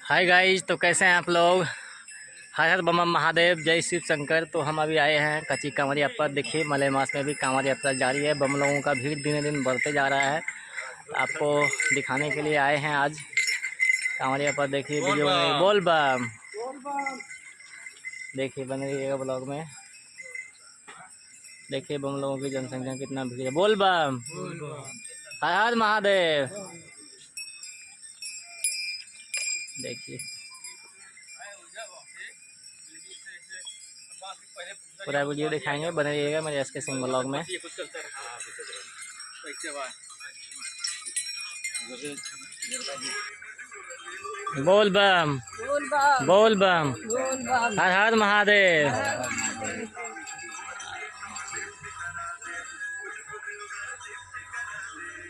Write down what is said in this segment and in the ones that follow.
Hi guys, तो कैसे हैं आप लोग। हर हर बम बम महादेव, जय शिव शंकर। तो हम अभी आए हैं कच्ची कांवरिया पर। देखिए मलेमास में भी कांवड़ यात्रा जारी है। बम लोगों का भीड़ दिन दिन बढ़ते जा रहा है। आपको दिखाने के लिए आए हैं आज कांवरिया पर। देखिए वीडियो में बोल बम, देखिए बने रहिएगा ब्लॉग में। देखिए बम लोगों की जनसंख्या कितना भीड़ है। बोल बम, हर हर महादेव। देखिए पूरा वीडियो दिखाएंगे, बने रहिएगा मेरे एस के सिंह ब्लॉग में। बोल बम, बोल बम, हर हर महादेव।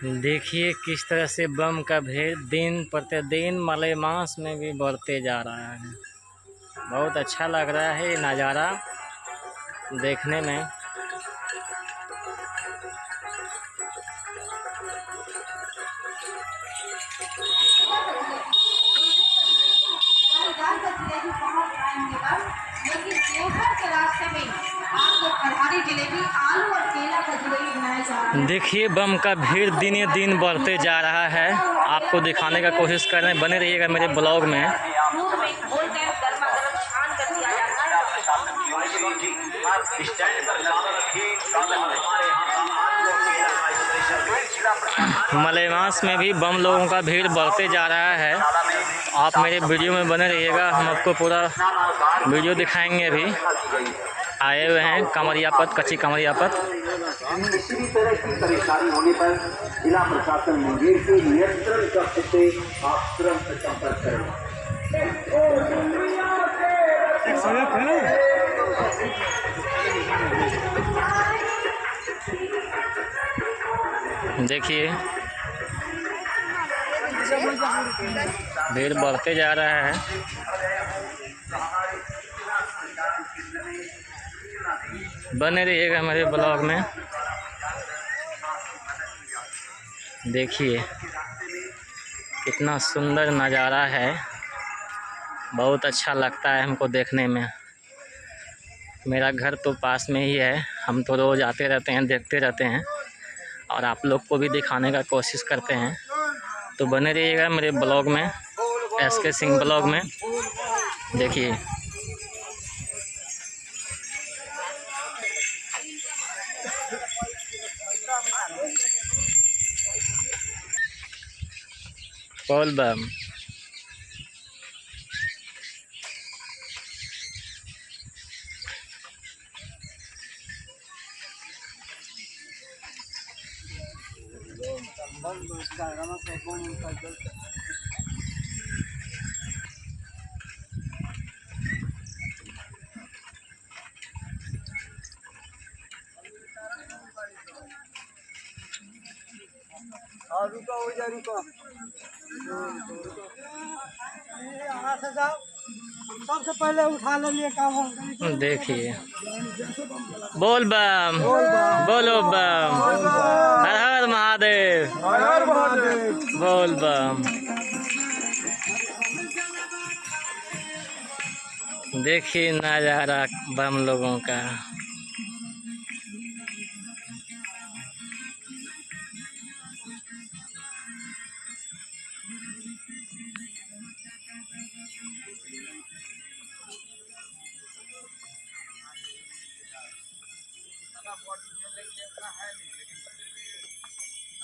देखिए किस तरह से बम का भीड़ दिन प्रतिदिन मलेमास में भी बढ़ते जा रहा है। बहुत अच्छा लग रहा है ये नज़ारा देखने में। देखिए बम का भीड़ दिन दिन बढ़ते जा रहा है। आपको दिखाने का कोशिश कर रहे हैं, बने रहिएगा मेरे ब्लॉग में। मलेमास में भी बम लोगों का भीड़ बढ़ते जा रहा है। आप मेरे वीडियो में बने रहिएगा, हम आपको पूरा वीडियो दिखाएंगे। अभी आए हुए हैं कांवरिया पथ, कच्ची कांवरिया पथ। किसी भी तरह की परेशानी होने पर जिला प्रशासन मुंगेर के नियंत्रण कक्ष से आप तुरंत संपर्क करें। देखिए भीड़ बढ़ते जा रहा है। बने रहिएगा हमारे ब्लॉग में। देखिए कितना सुंदर नज़ारा है, बहुत अच्छा लगता है हमको देखने में। मेरा घर तो पास में ही है, हम तो रोज़ आते रहते हैं, देखते रहते हैं और आप लोग को भी दिखाने का कोशिश करते हैं। तो बने रहिएगा मेरे ब्लॉग में, एस के सिंह ब्लॉग में। देखिए बोल बम, रुको हो जा रुको। यहाँ से जाओ, सबसे पहले उठा लेंगे काम हम। देखिए बोल बम, बोलो बम, हर हर महादेव, बोल बम। देखिए नज़ारा बम लोगों का।